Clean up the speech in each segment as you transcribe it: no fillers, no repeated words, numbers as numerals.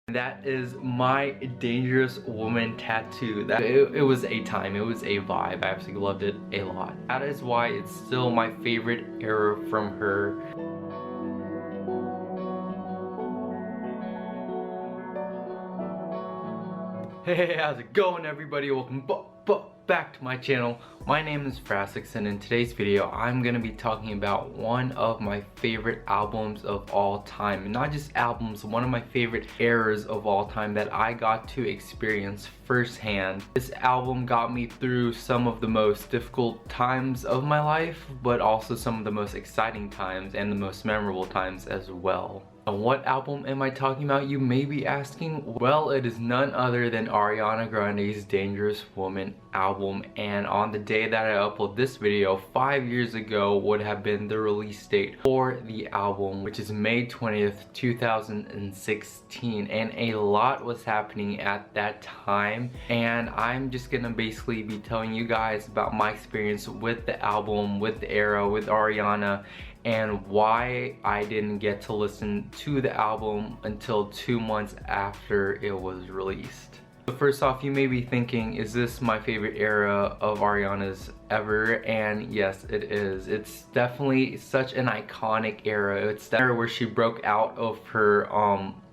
That is My Dangerous Woman tattoo. It was a time, it was a vibe. I absolutely loved it a lot. That is why it's still my favorite era from her. Hey, how's it going everybody? Welcome back to my channel. My name is Frassix, and in today's video I'm gonna be talking about one of my favorite albums of all time. And not just albums, one of my favorite eras of all time that I got to experience firsthand. This album got me through some of the most difficult times of my life, but also some of the most exciting times and the most memorable times as well. What album am I talking about, you may be asking? Well, it is none other than Ariana Grande's Dangerous Woman album, and on the day that I upload this video, 5 years ago would have been the release date for the album, which is May 20th, 2016, and a lot was happening at that time, and I'm just gonna basically be telling you guys about my experience with the album, with the era, with Ariana, and why I didn't get to listen to the album until 2 months after it was released. So first off, you may be thinking, is this my favorite era of Ariana's ever? And yes, it is. It's definitely such an iconic era. It's the era where she broke out of her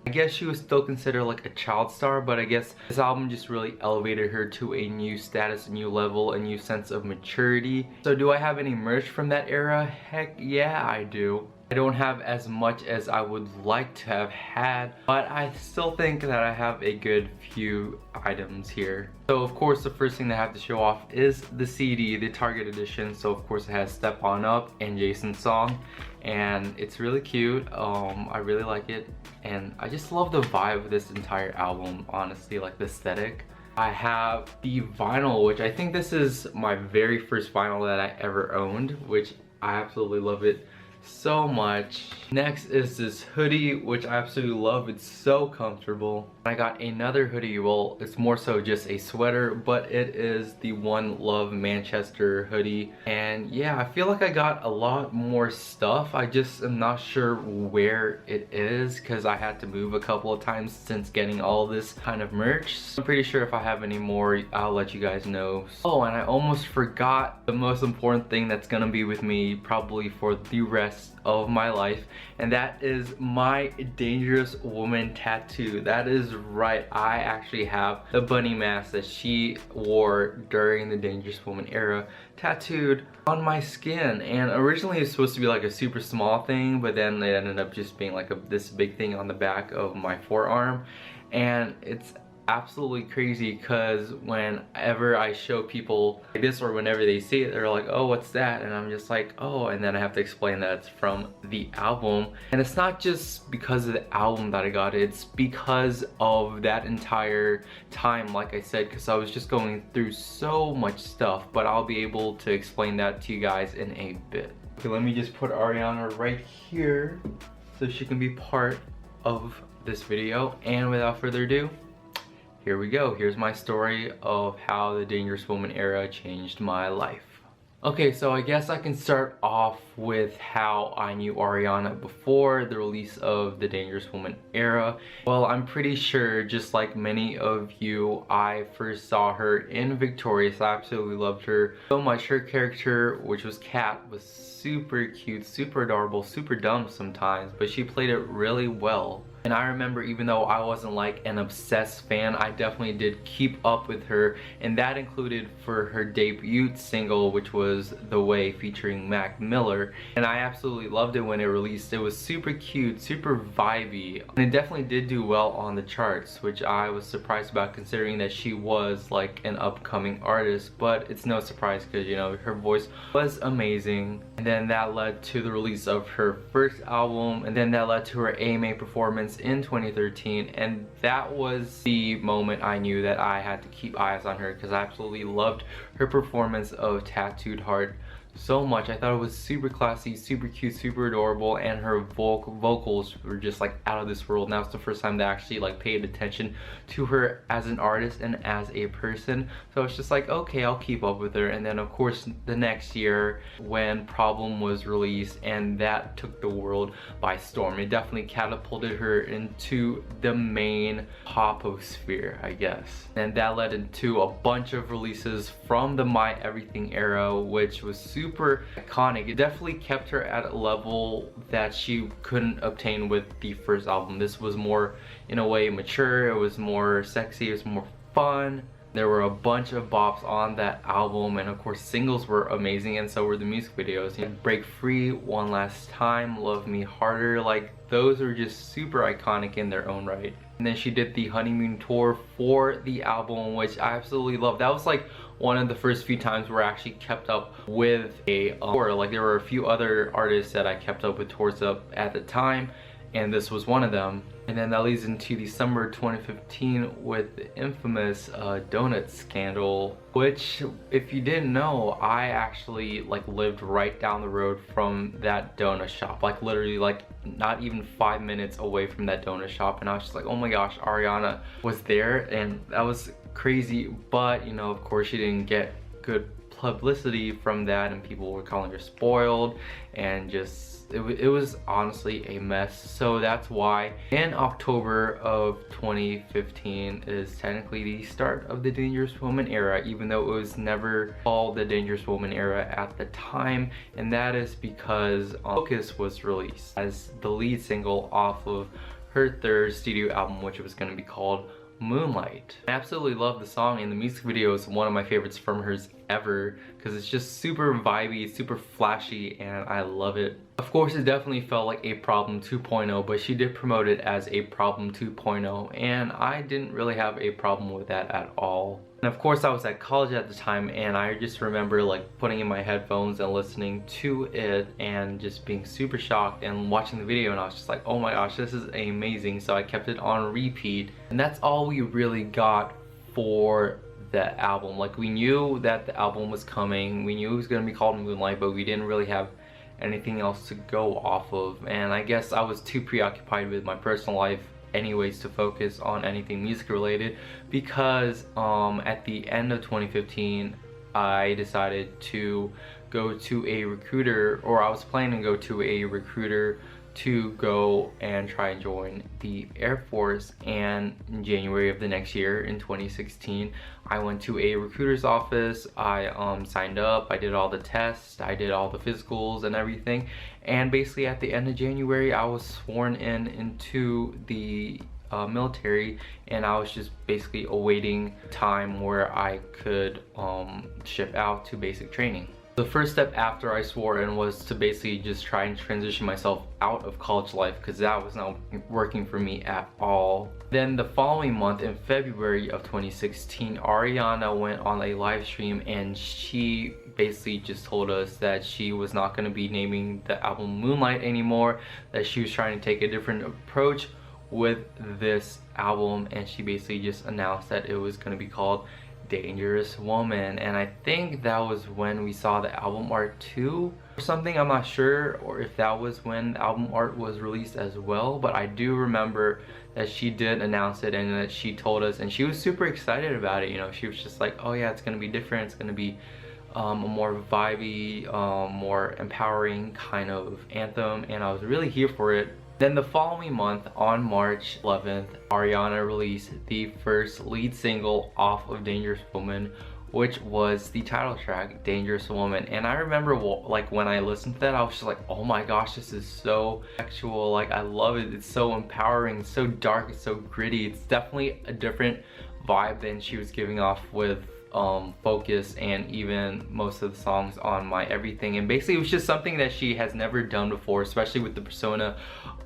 I guess she was still considered like a child star, but I guess this album just really elevated her to a new status, a new level, a new sense of maturity. So do I have any merch from that era? Heck yeah, I do. I don't have as much as I would like to have had, but I still think that I have a good few items here. So of course the first thing that I have to show off is the CD, the Target edition. So of course it has Step On Up and Jason's song, and it's really cute. I really like it, and I just love the vibe of this entire album, honestly, like the aesthetic. I have the vinyl, which I think this is my very first vinyl that I ever owned, which I absolutely love it so much. Next is this hoodie, which I absolutely love. It's so comfortable. I got another hoodie. Well, it's more so just a sweater, but it is the One Love Manchester hoodie. And yeah, I feel like I got a lot more stuff. I just am not sure where it is because I had to move a couple of times since getting all this kind of merch. So I'm pretty sure if I have any more, I'll let you guys know. Oh, and I almost forgot the most important thing that's gonna be with me probably for the rest of my life, and that is My Dangerous Woman tattoo. That is right, I actually have the bunny mask that she wore during the Dangerous Woman era tattooed on my skin. And originally it's supposed to be like a super small thing, but then it ended up just being like this big thing on the back of my forearm. And it's absolutely crazy because whenever I show people like this, or whenever they see it, they're like, oh, what's that? And I'm just like, oh, and then I have to explain that it's from the album. And it's not just because of the album that I got it, it's because of that entire time, like I said, because I was just going through so much stuff, but I'll be able to explain that to you guys in a bit. Okay, let me just put Ariana right here so she can be part of this video, and without further ado, here we go. Here's my story of how the Dangerous Woman era changed my life. Okay, so I guess I can start off with how I knew Ariana before the release of the Dangerous Woman era. Well, I'm pretty sure, just like many of you, I first saw her in Victorious. I absolutely loved her so much. Her character, which was Kat, was super cute, super adorable, super dumb sometimes, but she played it really well. And I remember, even though I wasn't like an obsessed fan, I definitely did keep up with her, and that included for her debut single, which was The Way, featuring Mac Miller. And I absolutely loved it when it released. It was super cute, super vibey, and it definitely did do well on the charts, which I was surprised about considering that she was like an upcoming artist. But it's no surprise because, you know, her voice was amazing. And then that led to the release of her first album, and then that led to her AMA performance in 2013, and that was the moment I knew that I had to keep eyes on her because I absolutely loved her performance of Tattooed Heart so much. I thought it was super classy, super cute, super adorable, and her vocals were just like out of this world. And that was the first time that I actually like paid attention to her as an artist and as a person. So it's just like, okay, I'll keep up with her. And then of course the next year when Problem was released, and that took the world by storm. It definitely catapulted her into the main poposphere, I guess. And that led into a bunch of releases from the My Everything era, which was super iconic. It definitely kept her at a level that she couldn't obtain with the first album. This was more, in a way, mature. It was more sexy. It was more fun. There were a bunch of bops on that album, and of course singles were amazing, and so were the music videos. You know, Break Free, One Last Time, Love Me Harder, like those are just super iconic in their own right. And then she did the honeymoon tour for the album, which I absolutely love. That was like one of the first few times where I actually kept up with a tour. Like there were a few other artists that I kept up with tours up at the time, and this was one of them. And then that leads into December 2015 with the infamous donut scandal, which, if you didn't know, I actually like lived right down the road from that donut shop, like literally like not even 5 minutes away from that donut shop. And I was just like, oh my gosh, Ariana was there, and that was crazy. But you know, of course she didn't get good publicity from that, and people were calling her spoiled, and just it was honestly a mess. So that's why in October of 2015 is technically the start of the Dangerous Woman era, even though it was never called the Dangerous Woman era at the time. And that is because Focus was released as the lead single off of her third studio album, which was going to be called Moonlight. I absolutely love the song, and the music video is one of my favorites from hers ever because it's just super vibey, super flashy, and I love it. Of course, it definitely felt like a Problem 2.0, but she did promote it as a Problem 2.0, and I didn't really have a problem with that at all. And of course, I was at college at the time, and I just remember like putting in my headphones and listening to it and just being super shocked and watching the video, and I was just like, oh my gosh, this is amazing. So I kept it on repeat, and that's all we really got for the album. Like, we knew that the album was coming, we knew it was going to be called Moonlight, but we didn't really have anything else to go off of. And I guess I was too preoccupied with my personal life anyways to focus on anything music related, because at the end of 2015 I decided to go to a recruiter, or I was planning to go to a recruiter to go and try and join the Air Force. And in January of the next year, in 2016, I went to a recruiter's office. I signed up, I did all the tests, I did all the physicals and everything, and basically at the end of January I was sworn into the military, and I was just basically awaiting time where I could ship out to basic training. The first step after I swore in was to basically just try and transition myself out of college life, because that was not working for me at all. Then the following month, in February of 2016, Ariana went on a live stream, and she basically just told us that she was not going to be naming the album Moonlight anymore, that she was trying to take a different approach with this album, and she basically just announced that it was going to be called Dangerous Woman. And I think that was when we saw the album art too or something. I'm not sure, or if that was when the album art was released as well, but I do remember that she did announce it, and that she told us, and she was super excited about it. You know, she was just like, oh yeah, it's gonna be different, it's gonna be a more vibey, more empowering kind of anthem, and I was really here for it. Then the following month, on March 11th, Ariana released the first lead single off of Dangerous Woman, which was the title track, Dangerous Woman. And I remember like when I listened to that, I was just like, oh my gosh, this is so sexual, like I love it, it's so empowering, it's so dark, it's so gritty. It's definitely a different vibe than she was giving off with Focus, and even most of the songs on My Everything. And basically it was just something that she has never done before, especially with the persona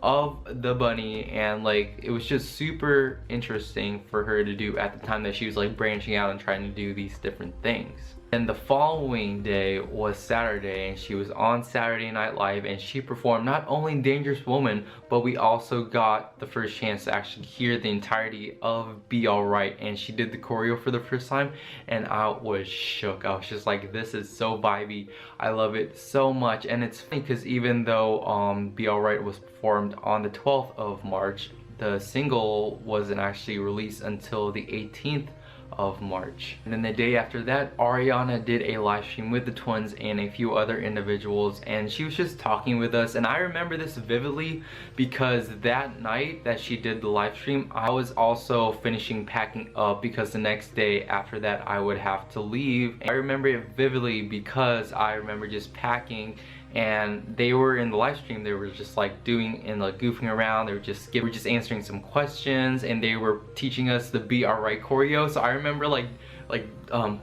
of the bunny, and like it was just super interesting for her to do at the time that she was like branching out and trying to do these different things. And the following day was Saturday, and she was on Saturday Night Live, and she performed not only Dangerous Woman, but we also got the first chance to actually hear the entirety of Be Alright, and she did the choreo for the first time, and I was shook. I was just like, this is so vibey. I love it so much. And it's funny because even though Be Alright was performed on the 12th of March, the single wasn't actually released until the 18th of March. And then the day after that, Ariana did a live stream with the twins and a few other individuals, and she was just talking with us. And I remember this vividly because that night that she did the live stream, I was also finishing packing up because the next day after that I would have to leave. And I remember it vividly because I remember just packing, and they were in the live stream. They were just like doing and like goofing around. They were just answering some questions, and they were teaching us the Be Alright choreo. So I remember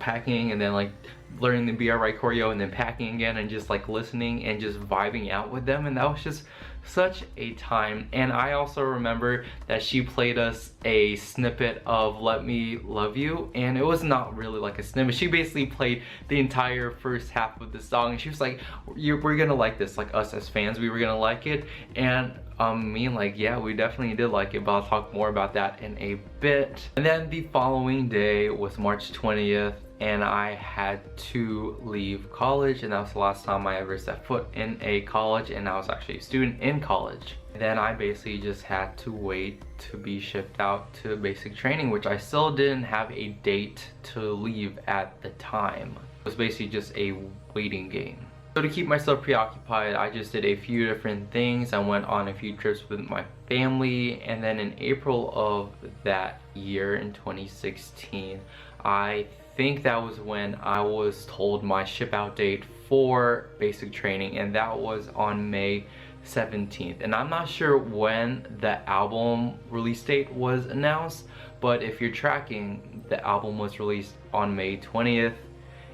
packing and then like learning the Be Alright choreo and then packing again and just like listening and just vibing out with them, and that was just such a time. And I also remember that she played us a snippet of Let Me Love You, and it was not really like a snippet. She basically played the entire first half of the song, and she was like, we're gonna like this, like us as fans, we were gonna like it. And me like, yeah, we definitely did like it, but I'll talk more about that in a bit. And then the following day was March 20th, and I had to leave college, and that was the last time I ever set foot in a college, and I was actually a student in college. And then I basically just had to wait to be shipped out to basic training, which I still didn't have a date to leave at the time. It was basically just a waiting game. So to keep myself preoccupied, I just did a few different things. I went on a few trips with my family, and then in April of that year, in 2016, I think that was when I was told my ship out date for basic training, and that was on May 17th. And I'm not sure when the album release date was announced, but if you're tracking, the album was released on May 20th,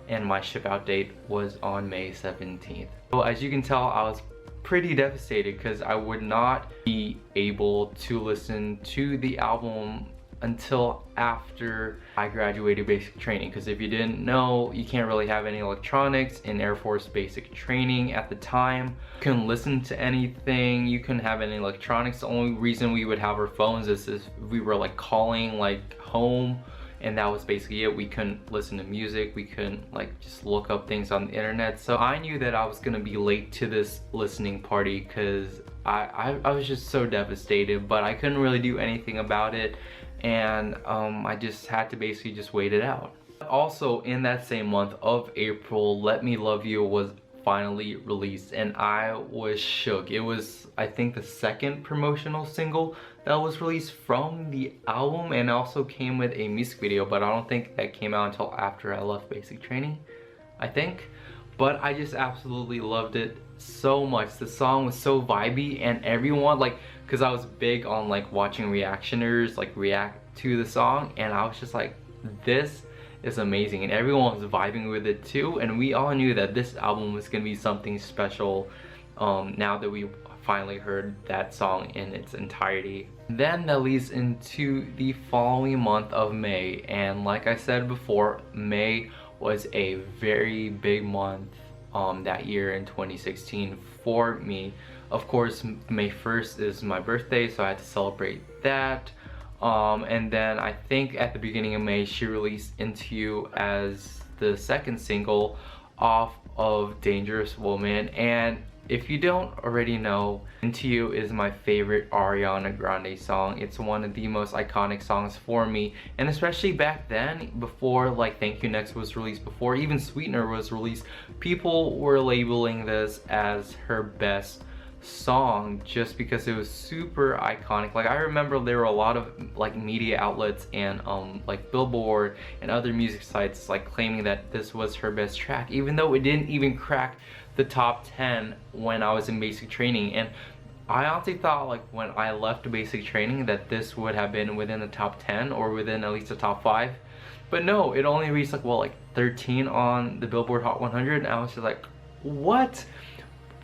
and my ship out date was on May 17th. So as you can tell, I was pretty devastated because I would not be able to listen to the album until after I graduated basic training. Because if you didn't know, you can't really have any electronics in Air Force basic training at the time. You couldn't listen to anything, you couldn't have any electronics. The only reason we would have our phones is if we were like calling like home, and that was basically it. We couldn't listen to music, we couldn't like just look up things on the internet. So I knew that I was gonna be late to this listening party because I was just so devastated, but I couldn't really do anything about it. And I just had to basically just wait it out. Also in that same month of April, Let Me Love You was finally released, and I was shook. It was, I think, the second promotional single that was released from the album, and also came with a music video, but I don't think that came out until after I left basic training, I think. But I just absolutely loved it so much. The song was so vibey, and everyone, like, because I was big on like watching reactioners like react to the song, and I was just like, this is amazing, and everyone was vibing with it too. And we all knew that this album was gonna be something special now that we finally heard that song in its entirety. Then that leads into the following month of May, and like I said before, May was a very big month that year in 2016 for me. Of course, May 1st is my birthday, so I had to celebrate that. And then I think at the beginning of May, she released Into You as the second single off of Dangerous Woman. And if you don't already know, Into You is my favorite Ariana Grande song. It's one of the most iconic songs for me, and especially back then, before like Thank You Next was released, before even Sweetener was released, people were labeling this as her best song just because it was super iconic. Like I remember there were a lot of like media outlets and like Billboard and other music sites like claiming that this was her best track, even though it didn't even crack the top 10 when I was in basic training. And I honestly thought like when I left basic training that this would have been within the top 10 or within at least the top 5, but no, it only reached like, well, like 13 on the Billboard Hot 100, and I was just like, what?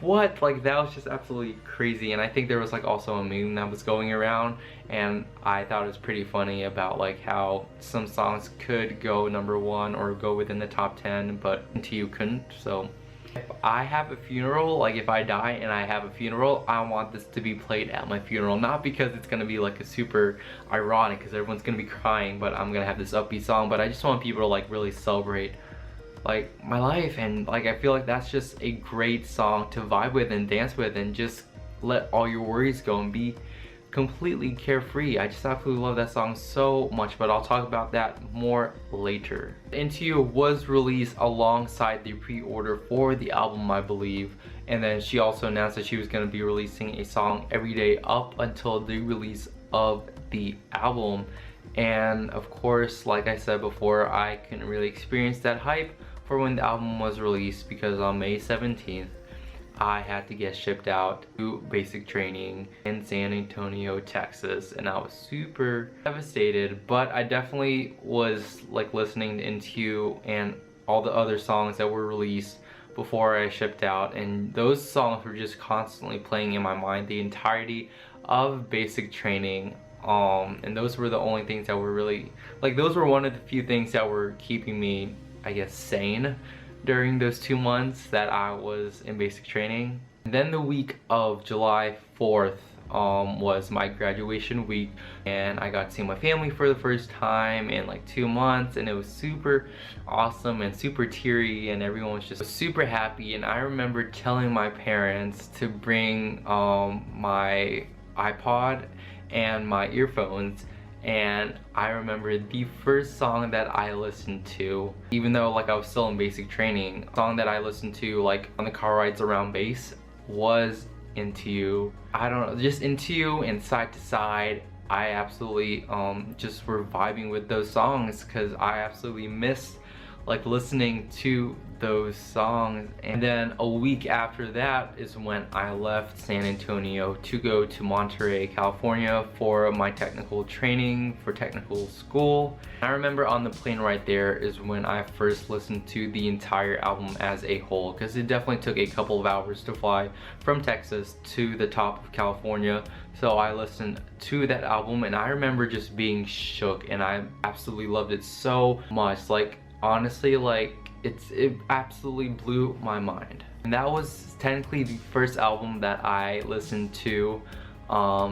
what? Like, that was just absolutely crazy. And I think there was like also a meme that was going around, and I thought it was pretty funny about like how some songs could go #1 or go within the top 10, but Into You couldn't. So if I have a funeral, like if I die and I have a funeral, I want this to be played at my funeral. Not because it's gonna be like a super ironic, because everyone's gonna be crying, but I'm gonna have this upbeat song, but I just want people to like really celebrate like my life. And like I feel like that's just a great song to vibe with and dance with and just let all your worries go and be completely carefree. I just absolutely love that song so much, but I'll talk about that more later. Into You was released alongside the pre-order for the album, I believe, and then she also announced that she was going to be releasing a song every day up until the release of the album. And of course, like I said before, I couldn't really experience that hype for when the album was released, because on May 17th I had to get shipped out to basic training in San Antonio, Texas, and I was super devastated. But I definitely was like listening to Into You and all the other songs that were released before I shipped out, and those songs were just constantly playing in my mind the entirety of basic training. And those were the only things that were really, like, those were one of the few things that were keeping me, I guess, sane during those 2 months that I was in basic training. And then the week of July 4th was my graduation week, and I got to see my family for the first time in like 2 months, and it was super awesome and super teary, and everyone was just super happy. And I remember telling my parents to bring my iPod and my earphones, and I remember the first song that I listened to, even though like I was still in basic training, the song that I listened to like on the car rides around base was Into You. I don't know, just Into You and Side to Side. I absolutely just were vibing with those songs, because I absolutely missed like listening to those songs. And then a week after that is when I left San Antonio to go to Monterey, California for my technical training for technical school. I remember on the plane right there is when I first listened to the entire album as a whole, because it definitely took a couple of hours to fly from Texas to the top of California. So I listened to that album, and I remember just being shook, and I absolutely loved it so much. Like, honestly, like it absolutely blew my mind. And that was technically the first album that I listened to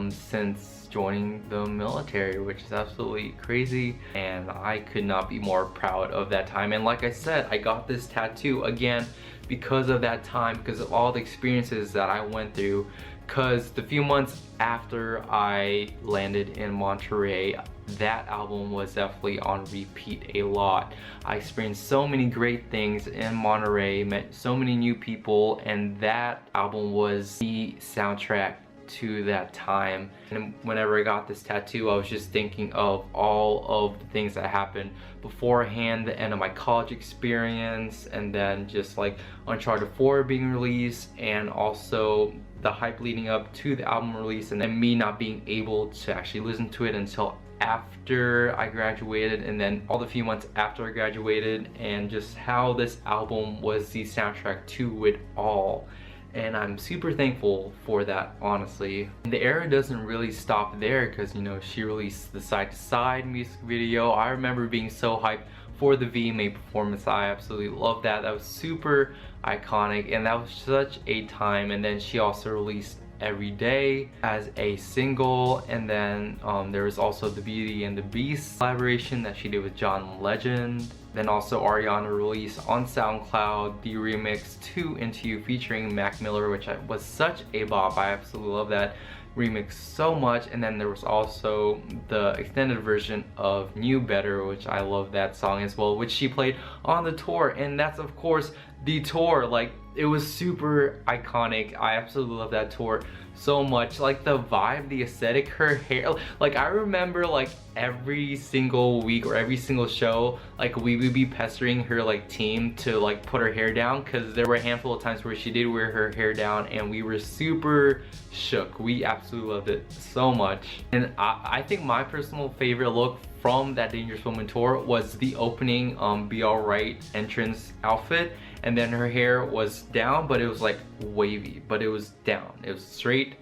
since joining the military, which is absolutely crazy, and I could not be more proud of that time. And like I said, I got this tattoo again because of that time, because of all the experiences that I went through. Because the few months after I landed in Monterey, that album was definitely on repeat a lot. I experienced so many great things in Monterey, met so many new people, and that album was the soundtrack to that time. And whenever I got this tattoo, I was just thinking of all of the things that happened beforehand, the end of my college experience, and then just like Uncharted 4 being released, and also the hype leading up to the album release, and then me not being able to actually listen to it until after I graduated, and then all the few months after I graduated, and just how this album was the soundtrack to it all. And I'm super thankful for that, honestly. And the era doesn't really stop there, because, you know, she released the Side to Side music video. I remember being so hyped for the VMA performance. I absolutely loved that. That was super iconic, and that was such a time. And then she also released Every Day as a single, and then there was also the Beauty and the Beast collaboration that she did with John Legend. Then also Ariana released on SoundCloud the remix to Into You featuring Mac Miller, which was such a bop. I absolutely love that remix so much. And then there was also the extended version of New Better, which I love that song as well, which she played on the tour. And that's of course the tour. Like, it was super iconic. I absolutely love that tour so much. Like, the vibe, the aesthetic, her hair. Like, I remember like every single week or every single show, like we would be pestering her like team to like put her hair down, because there were a handful of times where she did wear her hair down, and we were super shook. We absolutely loved it so much. And I think my personal favorite look from that Dangerous Woman tour was the opening Be Alright entrance outfit, and then her hair was down, but it was like wavy, but it was down. It was straight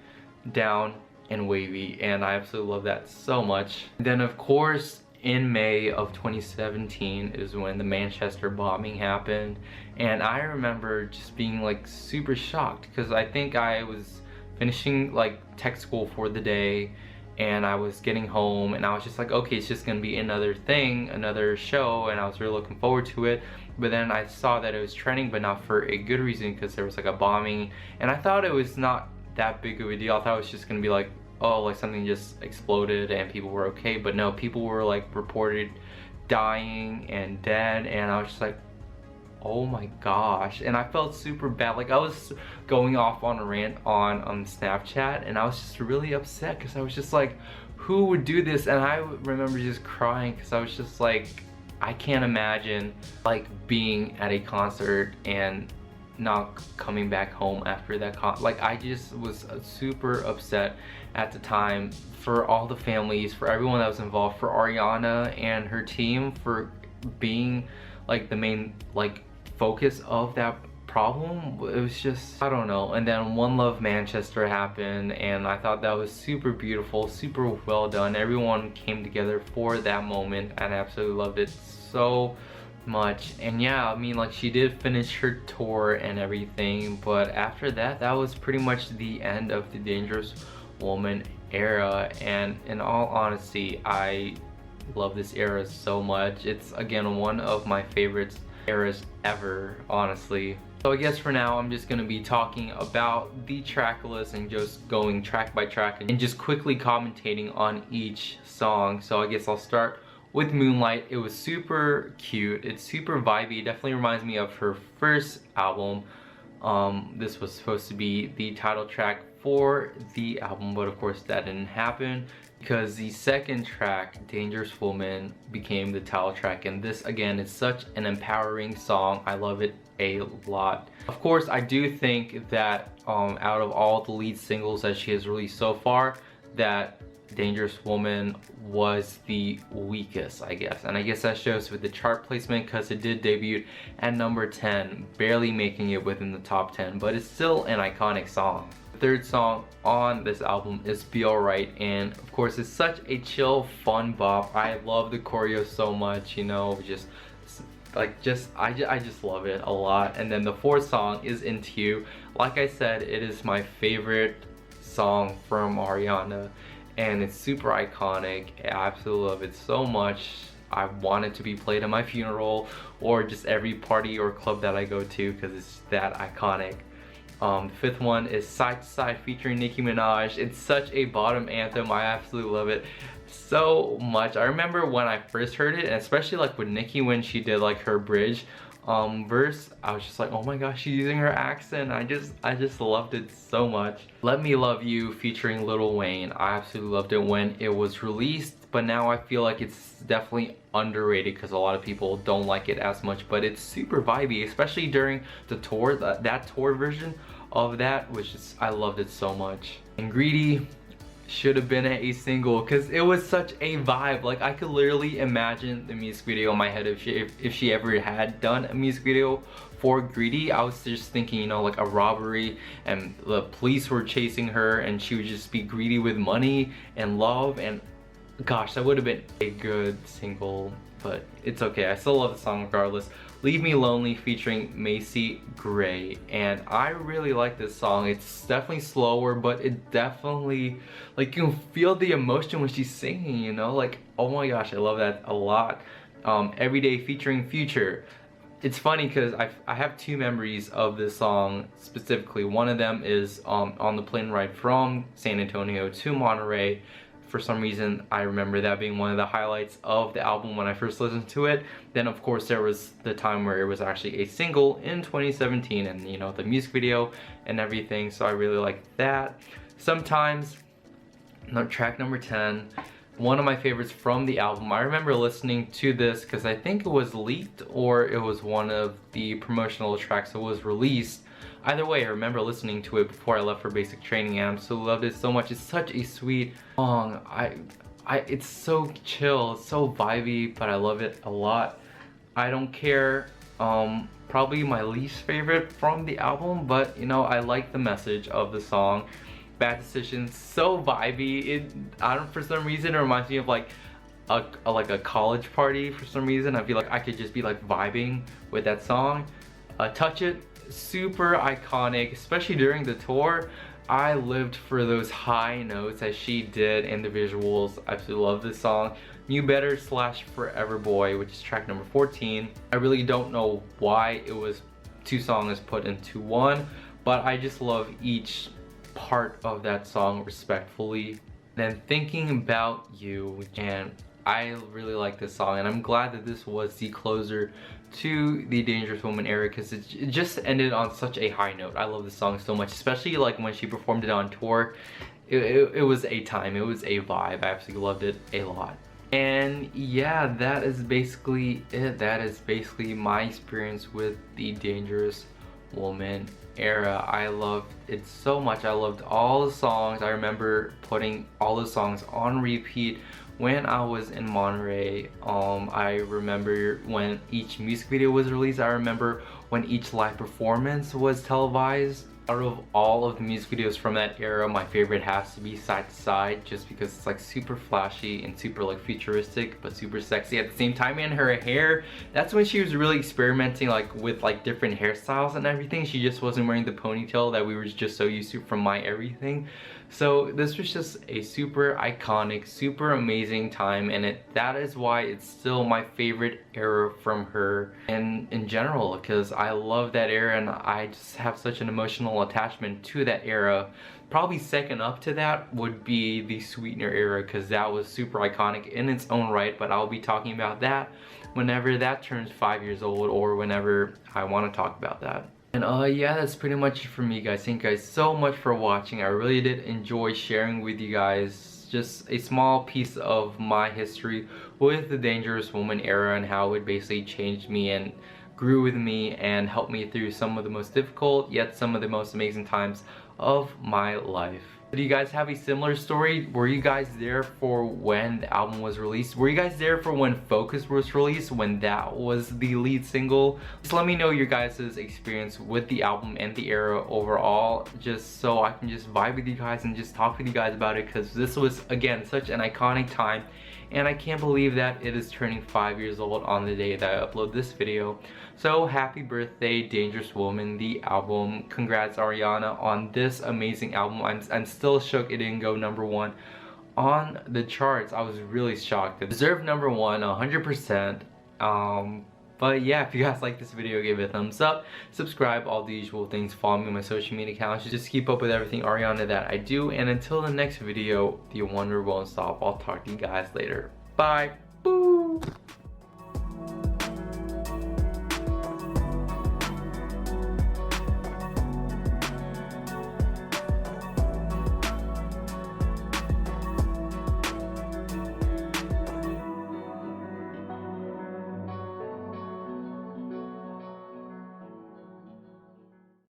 down and wavy, and I absolutely love that so much. And then of course in May of 2017 is when the Manchester bombing happened, and I remember just being like super shocked because I think I was finishing like tech school for the day and I was getting home and I was just like, okay, it's just gonna be another thing, another show, and I was really looking forward to it. But then I saw that it was trending, but not for a good reason, because there was like a bombing, and I thought it was not that big of a deal. I thought it was just gonna be like, oh, like something just exploded and people were okay. But no, people were like reported dying and dead, and I was just like, oh my gosh. And I felt super bad. Like I was going off on a rant on Snapchat, and I was just really upset because I was just like, who would do this? And I remember just crying because I was just like, I can't imagine like being at a concert and not coming back home after that like I just was super upset at the time for all the families, for everyone that was involved, for Ariana and her team for being like the main like focus of that problem. It was just, I don't know. And then One Love Manchester happened, and I thought that was super beautiful, super well done. Everyone came together for that moment, and I absolutely loved it so much. And yeah, I mean, like, she did finish her tour and everything, but after that, that was pretty much the end of the Dangerous Woman era. And in all honesty, I love this era so much. It's again one of my favorites eras ever, honestly. So I guess for now I'm just gonna be talking about the track list and just going track by track and just quickly commentating on each song. So I guess I'll start with Moonlight. It was super cute, it's super vibey, it definitely reminds me of her first album. This was supposed to be the title track for the album, but of course that didn't happen because the second track, Dangerous Woman, became the title track. And this again is such an empowering song. I love it a lot. Of course, I do think that out of all the lead singles that she has released so far, that Dangerous Woman was the weakest, I guess. And I guess that shows with the chart placement because it did debut at number 10, barely making it within the top 10, but it's still an iconic song. The third song on this album is Be Alright, and of course it's such a chill, fun bop. I love the choreo so much, you know, I just love it a lot. And then the fourth song is Into You. Like I said, it is my favorite song from Ariana, and it's super iconic. I absolutely love it so much. I want it to be played at my funeral or just every party or club that I go to because it's that iconic. The fifth one is Side to Side featuring Nicki Minaj. It's such a bottom anthem. I absolutely love it so much. I remember when I first heard it, and especially like with Nicki when she did like her bridge verse, I was just like, oh my gosh, she's using her accent. I just loved it so much. Let Me Love You featuring Lil Wayne. I absolutely loved it when it was released, but now I feel like it's definitely underrated because a lot of people don't like it as much, but it's super vibey, especially during the tour. That tour version of that was just, I loved it so much. And Greedy should have been a single because it was such a vibe. Like I could literally imagine the music video in my head if she ever had done a music video for Greedy. I was just thinking, you know, like a robbery and the police were chasing her and she would just be greedy with money and love, and gosh, that would have been a good single, but it's okay. I still love the song regardless. Leave Me Lonely featuring Macy Gray, and I really like this song. It's definitely slower, but it definitely, like, you can feel the emotion when she's singing, you know, like, oh my gosh, I love that a lot. Everyday featuring Future. It's funny because I have two memories of this song specifically. One of them is on the plane ride from San Antonio to Monterey. For some reason, I remember that being one of the highlights of the album when I first listened to it. Then of course there was the time where it was actually a single in 2017, and you know, the music video and everything, so I really like that. Sometimes, track number 10, one of my favorites from the album. I remember listening to this because I think it was leaked or it was one of the promotional tracks that was released. Either way, I remember listening to it before I left for basic training, and I absolutely loved it so much. It's such a sweet song. it's so chill, so vibey, but I love it a lot. I don't care, probably my least favorite from the album, but you know, I like the message of the song. Bad Decisions, so vibey. I don't, for some reason it reminds me of like a college party. For some reason I feel like I could just be like vibing with that song. Touch It, super iconic, especially during the tour. I lived for those high notes as she did and the visuals. I absolutely love this song. Knew Better / Forever Boy, which is track number 14. I really don't know why it was 2 songs put into one, but I just love each part of that song respectfully. Then Thinking About You, and I really like this song, and I'm glad that this was the closer to the Dangerous Woman era because it just ended on such a high note. I love this song so much, especially like when she performed it on tour. It was a time, it was a vibe. I absolutely loved it a lot. And yeah, that is basically it. That is basically my experience with the Dangerous Woman era. I loved it so much. I loved all the songs. I remember putting all the songs on repeat when I was in Monterey. I remember when each music video was released. I remember when each live performance was televised. Out of all of the music videos from that era, my favorite has to be Side to Side, just because it's like super flashy and super like futuristic but super sexy at the same time. And her hair, that's when she was really experimenting like with like different hairstyles and everything. She just wasn't wearing the ponytail that we were just so used to from My Everything. So this was just a super iconic, super amazing time, and that is why it's still my favorite era from her and in general, because I love that era and I just have such an emotional attachment to that era. Probably second up to that would be the Sweetener era, because that was super iconic in its own right, but I'll be talking about that whenever that turns 5 years old or whenever I want to talk about that. And yeah, that's pretty much it for me, guys. Thank you guys so much for watching. I really did enjoy sharing with you guys just a small piece of my history with the Dangerous Woman era and how it basically changed me and grew with me and helped me through some of the most difficult yet some of the most amazing times of my life. Do you guys have a similar story? Were you guys there for when the album was released? Were you guys there for when Focus was released, when that was the lead single? Just let me know your guys' experience with the album and the era overall, just so I can just vibe with you guys and just talk with you guys about it, because this was, again, such an iconic time. And I can't believe that it is turning 5 years old on the day that I upload this video. So happy birthday, Dangerous Woman, the album. Congrats, Ariana, on this amazing album. I'm still shook it didn't go #1 on the charts. I was really shocked. It deserved #1 100%. But yeah, if you guys like this video, give it a thumbs up, subscribe, all the usual things, follow me on my social media accounts, just keep up with everything Ariana that I do. And until the next video, the wonder won't stop. I'll talk to you guys later. Bye. Boo.